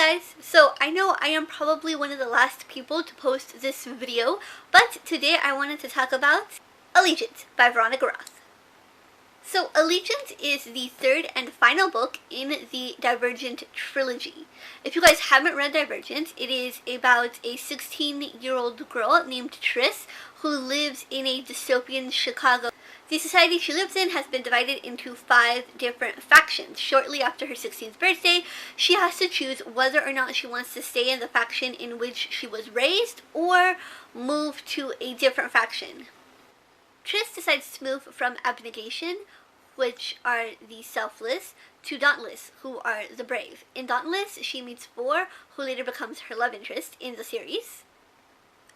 guys, so I know I am probably one of the last people to post this video, but today I wanted to talk about Allegiant by Veronica Roth. So Allegiant is the third and final book in the Divergent trilogy. If you guys haven't read Divergent, it is about a 16-year-old girl named Tris who lives in a dystopian Chicago. The society she lives in has been divided into 5 different factions. Shortly after her 16th birthday, she has to choose whether or not she wants to stay in the faction in which she was raised or move to a different faction. Tris decides to move from Abnegation, which are the selfless, to Dauntless, who are the brave. In Dauntless, she meets Vor, who later becomes her love interest in the series.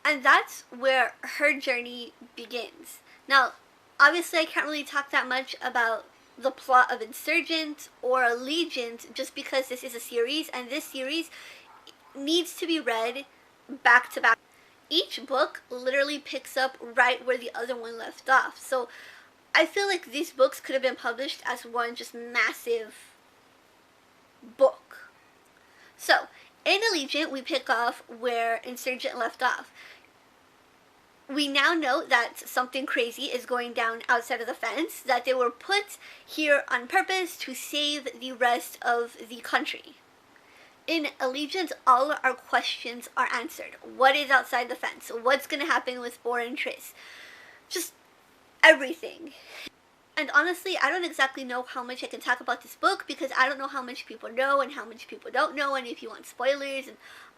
And that's where her journey begins. Now, obviously, I can't really talk that much about the plot of Insurgent or Allegiant just because this is a series, and this series needs to be read back to back. Each book literally picks up right where the other one left off. So I feel like these books could have been published as one just massive book. So, in Allegiant, we pick off where Insurgent left off. We now know that something crazy is going down outside of the fence, that they were put here on purpose to save the rest of the country. In Allegiant, all our questions are answered. What is outside the fence? What's going to happen with Vor and Tris? Just everything. And honestly, I don't exactly know how much I can talk about this book because I don't know how much people know and how much people don't know, and if you want spoilers and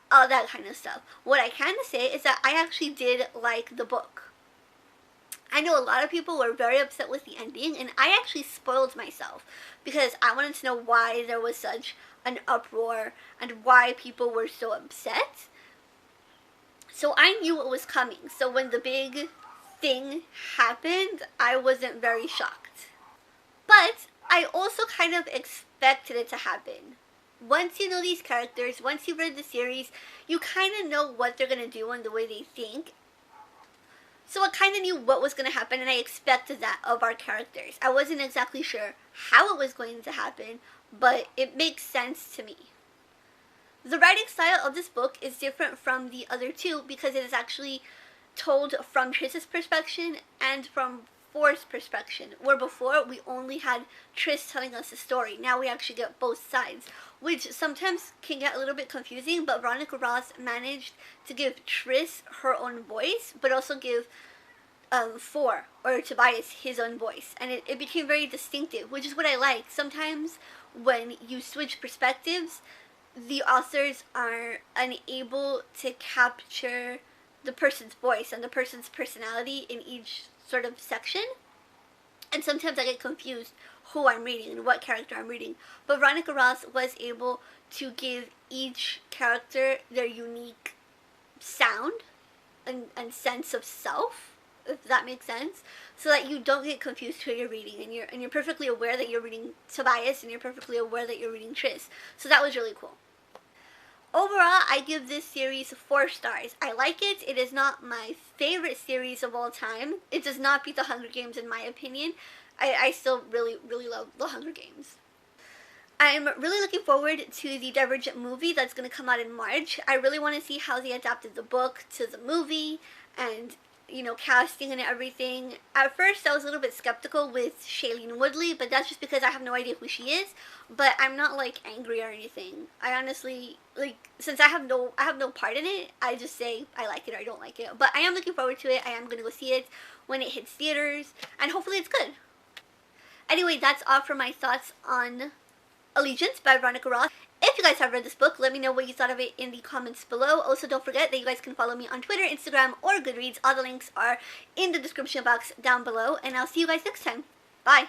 all that kind of stuff. What I can say is that I actually did like the book. I know a lot of people were very upset with the ending, and I actually spoiled myself because I wanted to know why there was such an uproar and why people were so upset. So I knew what was coming. So when the big thing happened, I wasn't very shocked. But I also kind of expected it to happen. Once you know these characters, once you've read the series, you kind of know what they're going to do and the way they think. So I kind of knew what was going to happen, and I expected that of our characters. I wasn't exactly sure how it was going to happen, but it makes sense to me. The writing style of this book is different from the other two because it is actually told from Tris's perspective and from Vor's perspective, where before we only had Tris telling us a story. Now we actually get both sides, which sometimes can get a little bit confusing, but Veronica Roth managed to give Tris her own voice, but also give Vor, or Tobias, his own voice, and it became very distinctive, which is what I like. Sometimes when you switch perspectives, the authors are unable to capture the person's voice and the person's personality in each sort of section, and sometimes I get confused who I'm reading and what character I'm reading. But Veronica Roth was able to give each character their unique sound and sense of self, if that makes sense, so that you don't get confused who you're reading, and you're perfectly aware that you're reading Tobias and you're perfectly aware that you're reading Tris. So that was really cool. Overall, I give this series 4 stars. I like it. It is not my favorite series of all time. It does not beat The Hunger Games in my opinion. I still really, really love The Hunger Games. I'm really looking forward to the Divergent movie that's going to come out in March. I really want to see how they adapted the book to the movie and, you know, casting and everything. At first, I was a little bit skeptical with Shailene Woodley, but that's just because I have no idea who she is. But I'm not, like, angry or anything. I honestly, like, since I have no part in it, I just say I like it or I don't like it. But I am looking forward to it. I am going to go see it when it hits theaters, and hopefully it's good. Anyway, that's all for my thoughts on Allegiant by Veronica Roth. If you guys have read this book, let me know what you thought of it in the comments below. Also, don't forget that you guys can follow me on Twitter, Instagram, or Goodreads. All the links are in the description box down below, and I'll see you guys next time. Bye!